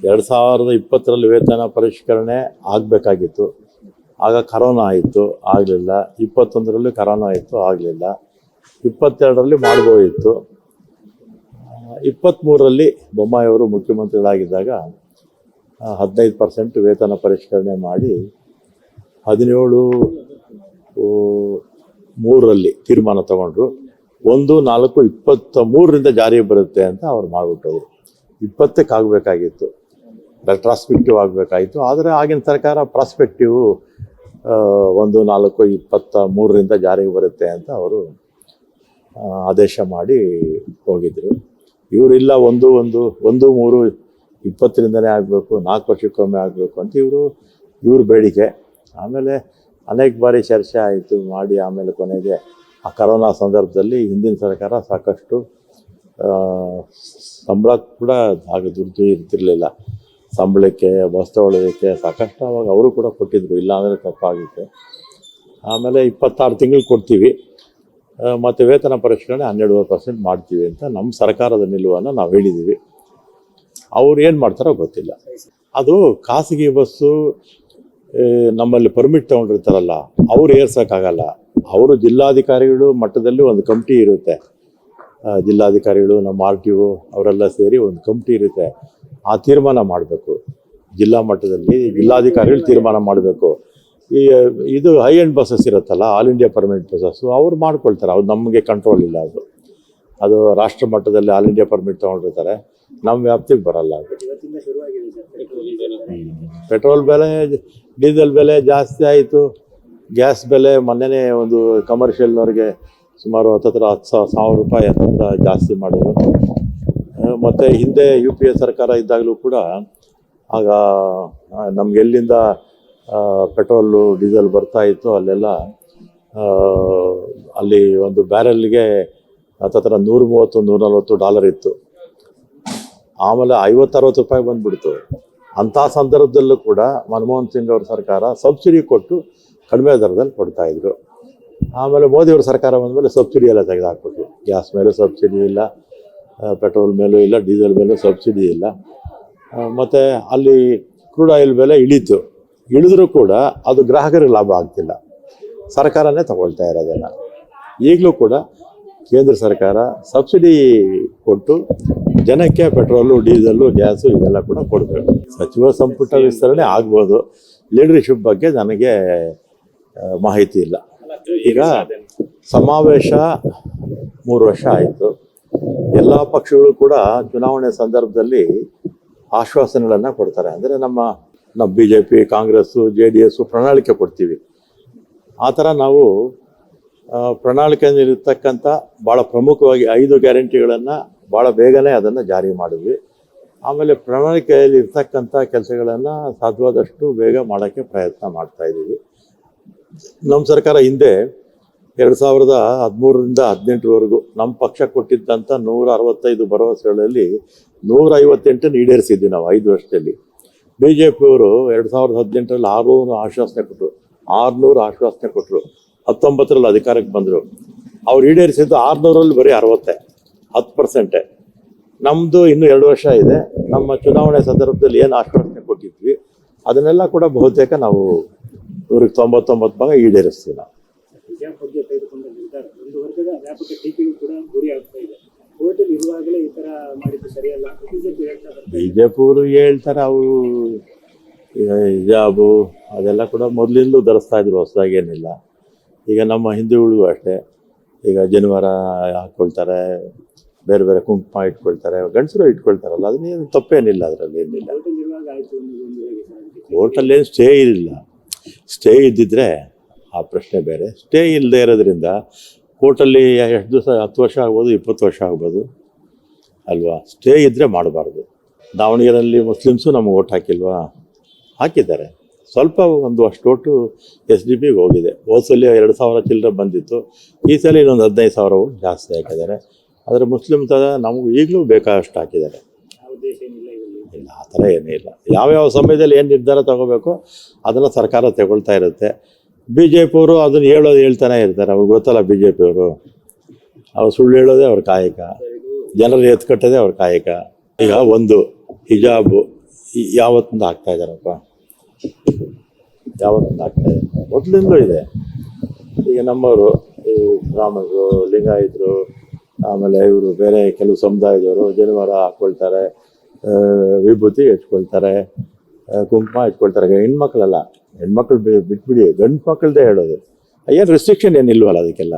2020ರಲ್ಲಿ ವೇತನ ಪರಿಷ್ಕರಣೆ ಆಗಬೇಕಾಗಿತ್ತು. ಆಗ ಕರೋನಾ ಆಯಿತು, ಆಗಲಿಲ್ಲ. 21ರಲ್ಲಿ ಕರೋನಾ ಆಯಿತು, ಆಗಲಿಲ್ಲ. 22ರಲ್ಲಿ ಮಾಡ್ಬೋದಿತ್ತು. 23ರಲ್ಲಿ ಬೊಮ್ಮಾಯಿಯವರು ಮುಖ್ಯಮಂತ್ರಿಗಳಾಗಿದ್ದಾಗ 15% ವೇತನ ಪರಿಷ್ಕರಣೆ ಮಾಡಿ 17/3ರಲ್ಲಿ ತೀರ್ಮಾನ ತಗೊಂಡ್ರು. 1/4/23ರಿಂದ ಜಾರಿಗೆ ಬರುತ್ತೆ ಅಂತ ಅವ್ರು ಮಾಡಿಬಿಟ್ಟರು. 20ಕ್ಕೆ ಆಗಬೇಕಾಗಿತ್ತು, ರೆಟ್ರಾಸ್ಪೆಕ್ಟಿವ್ ಆಗಬೇಕಾಗಿತ್ತು. ಆದರೆ ಆಗಿನ ಸರ್ಕಾರ ಪ್ರಾಸ್ಪೆಕ್ಟಿವ್ 1/4/23ರಿಂದ ಜಾರಿಗೆ ಬರುತ್ತೆ ಅಂತ ಅವರು ಆದೇಶ ಮಾಡಿ ಹೋಗಿದ್ರು. ಇವರಿಲ್ಲ 1/3/20ರಿಂದನೇ ಆಗಬೇಕು, 4 ವರ್ಷಕ್ಕೊಮ್ಮೆ ಆಗಬೇಕು ಅಂತ ಇವ್ರ ಬೇಡಿಕೆ. ಆಮೇಲೆ ಅನೇಕ ಬಾರಿ ಚರ್ಚೆ ಆಯಿತು ಮಾಡಿ, ಆಮೇಲೆ ಕೊನೆಗೆ ಆ ಕರೋನಾ ಸಂದರ್ಭದಲ್ಲಿ ಹಿಂದಿನ ಸರ್ಕಾರ ಸಾಕಷ್ಟು ಸಂಬಳ ಕೂಡ ಆಗ ದುಡ್ಡು ಇರ್ತಿರ್ಲಿಲ್ಲ. ಸಂಬಳಕ್ಕೆ, ಬಸ್ ತಗೊಳ್ಳೋದಕ್ಕೆ ಸಾಕಷ್ಟು ಅವಾಗ ಅವರು ಕೂಡ ಕೊಟ್ಟಿದ್ದರು, ಇಲ್ಲಾಂದರೆ ತಪ್ಪಾಗುತ್ತೆ. ಆಮೇಲೆ 26 ತಿಂಗಳು ಕೊಡ್ತೀವಿ, ಮತ್ತು ವೇತನ ಪರಿಷ್ಕರಣೆ 12% ಮಾಡ್ತೀವಿ ಅಂತ ನಮ್ಮ ಸರ್ಕಾರದ ನಿಲುವನ್ನು ನಾವು ಹೇಳಿದ್ದೀವಿ. ಅವ್ರು ಏನು ಮಾಡ್ತಾರೋ ಗೊತ್ತಿಲ್ಲ. ಅದು ಖಾಸಗಿ ಬಸ್ಸು ನಮ್ಮಲ್ಲಿ ಪರ್ಮಿಟ್ ತೊಗೊಂಡಿರ್ತಾರಲ್ಲ, ಅವ್ರು ಏರ್ಸೋಕ್ಕಾಗಲ್ಲ. ಅವರು ಜಿಲ್ಲಾಧಿಕಾರಿಗಳು ಮಟ್ಟದಲ್ಲಿ ಒಂದು ಕಮಿಟಿ ಇರುತ್ತೆ, ಜಿಲ್ಲಾಧಿಕಾರಿಗಳು, ನಮ್ಮ RTO ಅವರೆಲ್ಲ ಸೇರಿ ಒಂದು ಕಮಿಟಿ ಇರುತ್ತೆ. ಆ ತೀರ್ಮಾನ ಮಾಡಬೇಕು. ಜಿಲ್ಲಾ ಮಟ್ಟದಲ್ಲಿ ಜಿಲ್ಲಾಧಿಕಾರಿಗಳು ತೀರ್ಮಾನ ಮಾಡಬೇಕು. ಇದು ಹೈ ಎಂಡ್ ಬಸ್ಸಸ್ ಇರುತ್ತಲ್ಲ, ಆಲ್ ಇಂಡಿಯಾ ಪರ್ಮಿಟ್ ಬಸ್ಸಸ್ಸು, ಅವ್ರು ಮಾಡ್ಕೊಳ್ತಾರೆ. ಅವ್ರು ನಮಗೆ ಕಂಟ್ರೋಲ್ ಇಲ್ಲ. ಅದು ರಾಷ್ಟ್ರ ಮಟ್ಟದಲ್ಲಿ ಆಲ್ ಇಂಡಿಯಾ ಪರ್ಮಿಟ್ ತೊಗೊಂಡಿರ್ತಾರೆ, ನಮ್ಮ ವ್ಯಾಪ್ತಿಗೆ ಬರಲ್ಲ. ಅದು ಪೆಟ್ರೋಲ್ ಬೆಲೆ, ಡೀಸೆಲ್ ಬೆಲೆ ಜಾಸ್ತಿ ಆಯಿತು. ಗ್ಯಾಸ್ ಬೆಲೆ ಮೊನ್ನೆನೇ ಒಂದು ಕಮರ್ಷಿಯಲ್ನವ್ರಿಗೆ ಸುಮಾರು 10,000 ರೂಪಾಯಿ ಜಾಸ್ತಿ ಮಾಡಿದ್ರು. ಮತ್ತು ಹಿಂದೆ UPA ಸರ್ಕಾರ ಇದ್ದಾಗಲೂ ಕೂಡ ಆಗ ನಮ್ಗೆ ಎಲ್ಲಿಂದ ಪೆಟ್ರೋಲು ಡೀಸೆಲ್ ಬರ್ತಾ ಇತ್ತು ಅಲ್ಲೆಲ್ಲ ಅಲ್ಲಿ ಒಂದು ಬ್ಯಾರೆಲ್ಗೆ $130-140 ಇತ್ತು. ಆಮೇಲೆ 50-60 ರೂಪಾಯಿ ಬಂದುಬಿಡ್ತು. ಅಂಥ ಸಂದರ್ಭದಲ್ಲೂ ಕೂಡ ಮನಮೋಹನ್ ಸಿಂಗ್ ಅವ್ರ ಸರ್ಕಾರ ಸಬ್ಸಿಡಿ ಕೊಟ್ಟು ಕಡಿಮೆ ದರದಲ್ಲಿ ಕೊಡ್ತಾಯಿದ್ರು. ಆಮೇಲೆ ಮೋದಿಯವ್ರ ಸರ್ಕಾರ ಬಂದಮೇಲೆ ಸಬ್ಸಿಡಿ ಎಲ್ಲ ತೆಗೆದುಹಾಕ್ಬಿಟ್ರು. ಗ್ಯಾಸ್ ಮೇಲೂ ಸಬ್ಸಿಡಿ ಇಲ್ಲ, ಪೆಟ್ರೋಲ್ ಮೇಲೂ ಇಲ್ಲ, ಡೀಸೆಲ್ ಮೇಲೂ ಸಬ್ಸಿಡಿ ಇಲ್ಲ. ಮತ್ತು ಅಲ್ಲಿ ಕ್ರೂಡ್ ಆಯಿಲ್ ಬೆಲೆ ಇಳಿದ್ರೂ ಕೂಡ ಅದು ಗ್ರಾಹಕರಿಗೆ ಲಾಭ ಆಗ್ತಿಲ್ಲ, ಸರ್ಕಾರನೇ ತಗೊಳ್ತಾ ಇರೋದನ್ನು. ಈಗಲೂ ಕೂಡ ಕೇಂದ್ರ ಸರ್ಕಾರ ಸಬ್ಸಿಡಿ ಕೊಟ್ಟು ಜನಕ್ಕೆ ಪೆಟ್ರೋಲು, ಡೀಸೆಲ್ಲು, ಗ್ಯಾಸು ಇದೆಲ್ಲ ಕೂಡ ಕೊಡಬೇಕು. ಸಚಿವ ಸಂಪುಟ ವಿಸ್ತರಣೆ ಆಗ್ಬೋದು. ಲೀಡರ್ಶಿಪ್ ಬಗ್ಗೆ ನನಗೆ ಮಾಹಿತಿ ಇಲ್ಲ. ಈಗ ಸಮಾವೇಶ 3 ವರ್ಷ ಆಯಿತು. ಎಲ್ಲ ಪಕ್ಷಗಳು ಕೂಡ ಚುನಾವಣೆ ಸಂದರ್ಭದಲ್ಲಿ ಆಶ್ವಾಸನೆಗಳನ್ನು ಕೊಡ್ತಾರೆ. ಅಂದರೆ ನಮ್ಮ BJP, ಕಾಂಗ್ರೆಸ್ಸು, JDS ಪ್ರಣಾಳಿಕೆ ಕೊಡ್ತೀವಿ. ಆ ಥರ ನಾವು ಪ್ರಣಾಳಿಕೆಯಲ್ಲಿರ್ತಕ್ಕಂಥ ಭಾಳ ಪ್ರಮುಖವಾಗಿ 5 ಗ್ಯಾರಂಟಿಗಳನ್ನು ಭಾಳ ಬೇಗನೆ ಅದನ್ನು ಜಾರಿ ಮಾಡಿದ್ವಿ. ಆಮೇಲೆ ಪ್ರಣಾಳಿಕೆಯಲ್ಲಿ ಇರ್ತಕ್ಕಂಥ ಕೆಲಸಗಳನ್ನು ಸಾಧ್ಯವಾದಷ್ಟು ಬೇಗ ಮಾಡೋಕ್ಕೆ ಪ್ರಯತ್ನ ಮಾಡ್ತಾಯಿದ್ದೀವಿ. ನಮ್ಮ ಸರ್ಕಾರ ಹಿಂದೆ 2013ರಿಂದ 18ರವರೆಗೂ ನಮ್ಮ ಪಕ್ಷ ಕೊಟ್ಟಿದ್ದಂಥ 165 ಭರವಸೆಗಳಲ್ಲಿ 158 ಈಡೇರಿಸಿದ್ವಿ ನಾವು 5 ವರ್ಷದಲ್ಲಿ. BJP ಅವರು 2018ರಲ್ಲಿ 600 ಆಶ್ವಾಸನೆ ಕೊಟ್ಟರು, 600 ಆಶ್ವಾಸನೆ ಕೊಟ್ಟರು. 19ರಲ್ಲಿ ಅಧಿಕಾರಕ್ಕೆ ಬಂದರು. ಅವ್ರು ಈಡೇರಿಸಿದ್ದು 600ರಲ್ಲಿ ಬರೀ 10%. ನಮ್ಮದು ಇನ್ನೂ 2 ವರ್ಷ ಇದೆ. ನಮ್ಮ ಚುನಾವಣೆ ಸಂದರ್ಭದಲ್ಲಿ ಏನು ಆಶ್ವಾಸನೆ ಕೊಟ್ಟಿದ್ವಿ ಅದನ್ನೆಲ್ಲ ಕೂಡ ಬಹುತೇಕ ನಾವು 99% ಭಾಗ ಈಡೇರಿಸ್ತೀವಿ. ನಾವು BJP ಅವರು ಹೇಳ್ತಾರೆ, ಅವರು ಹಿಜಾಬು ಅದೆಲ್ಲ ಕೂಡ ಮೊದಲಿಂದಲೂ ಧರಿಸ್ತಾ ಇದ್ರು, ಹೊಸದಾಗಿ ಏನಿಲ್ಲ. ಈಗ ನಮ್ಮ ಹಿಂದೂಗಳಿಗೂ ಅಷ್ಟೇ, ಈಗ ಜನಿವಾರ ಹಾಕ್ಕೊಳ್ತಾರೆ, ಬೇರೆ ಬೇರೆ ಕುಂಕುಮ ಇಟ್ಕೊಳ್ತಾರೆ, ಗಂಡಸರು ಇಟ್ಕೊಳ್ತಾರಲ್ಲ, ಅದನ್ನೇನು ತಪ್ಪೇನಿಲ್ಲ, ಅದರಲ್ಲಿ ಏನಿಲ್ಲ. ಕೋರ್ಟಲ್ಲೇನು ಸ್ಟೇ ಇಲ್ಲ. ಸ್ಟೇ ಇದ್ದಿದ್ರೆ ಆ ಪ್ರಶ್ನೆ ಬೇರೆ. ಸ್ಟೇ ಇಲ್ಲದೆ ಇರೋದ್ರಿಂದ ಕೋರ್ಟಲ್ಲಿ ಎಷ್ಟು ದಿವಸ, 10 ವರ್ಷ ಆಗ್ಬೋದು, 20 ವರ್ಷ ಆಗ್ಬೋದು ಅಲ್ವಾ. ಸ್ಟೇ ಇದ್ದರೆ ಮಾಡಬಾರ್ದು. ದಾವಣಗೆರೆಯಲ್ಲಿ ಮುಸ್ಲಿಮ್ಸು ನಮಗೆ ಓಟ್ ಹಾಕಿಲ್ವಾ? ಹಾಕಿದ್ದಾರೆ. ಸ್ವಲ್ಪ ಅಷ್ಟು ಓಟು SDP ಹೋಗಿದೆ. ಹೋದ್ಸಲಿ 2,000 ಚಿಲ್ಲರೆ ಬಂದಿತ್ತು, ಈ ಸಲ ಇನ್ನೊಂದು 15,000 ಓಟ್ ಜಾಸ್ತಿ ಹಾಕಿದ್ದಾರೆ. ಆದರೆ ಮುಸ್ಲಿಮ್ಸ್ ನಮಗೂ ಈಗಲೂ ಬೇಕಾದಷ್ಟು ಹಾಕಿದ್ದಾರೆ. ಇಲ್ಲ, ಆ ಥರ ಏನೂ ಇಲ್ಲ. ಯಾವ್ಯಾವ ಸಮಯದಲ್ಲಿ ಏನು ನಿರ್ಧಾರ ತಗೋಬೇಕೋ ಅದನ್ನು ಸರ್ಕಾರ ತಗೊಳ್ತಾ ಇರುತ್ತೆ. BJP ಅವರು ಅದನ್ನು ಹೇಳ್ತಾನೆ ಇರ್ತಾರೆ. ಅವ್ರಿಗೆ ಗೊತ್ತಲ್ಲ, BJP ಅವರು ಸುಳ್ಳು ಹೇಳೋದೇ ಅವ್ರ ಕಾಯಕ, ಜನರು ಎತ್ಕಟ್ಟೋದೇ ಅವ್ರ ಕಾಯಕ. ಈಗ ಒಂದು ಹಿಜಾಬು ಯಾವತ್ತಿಂದ ಆಗ್ತಾ ಇದ್ದಾರಪ್ಪ, ಯಾವತ್ತಿಂದ ಆಗ್ತಾ ಇದ್ದಾರೆ? ಮೊದಲಿಂದಲೂ ಇದೆ. ಈಗ ನಮ್ಮವರು ಈ ಬ್ರಾಹ್ಮಣರು, ಲಿಂಗಾಯತರು, ಆಮೇಲೆ ಇವರು ಬೇರೆ ಕೆಲವು ಸಮುದಾಯದವರು ಜನಿವಾರ ಹಾಕ್ಕೊಳ್ತಾರೆ, ವಿಭೂತಿ ಇಟ್ಕೊಳ್ತಾರೆ, ಕುಂಕುಮ ಇಟ್ಕೊಳ್ತಾರೆ. ಹೆಣ್ಮಕ್ಳಲ್ಲ, ಹೆಣ್ಮಕ್ಳು ಬಿಟ್ಬಿಡಿ, ಗಂಡು ಮಕ್ಕಳದೇ ಹೇಳೋದು. ಏನು ರೆಸ್ಟ್ರಿಕ್ಷನ್ ಏನಿಲ್ವಲ್ಲ ಅದಕ್ಕೆಲ್ಲ.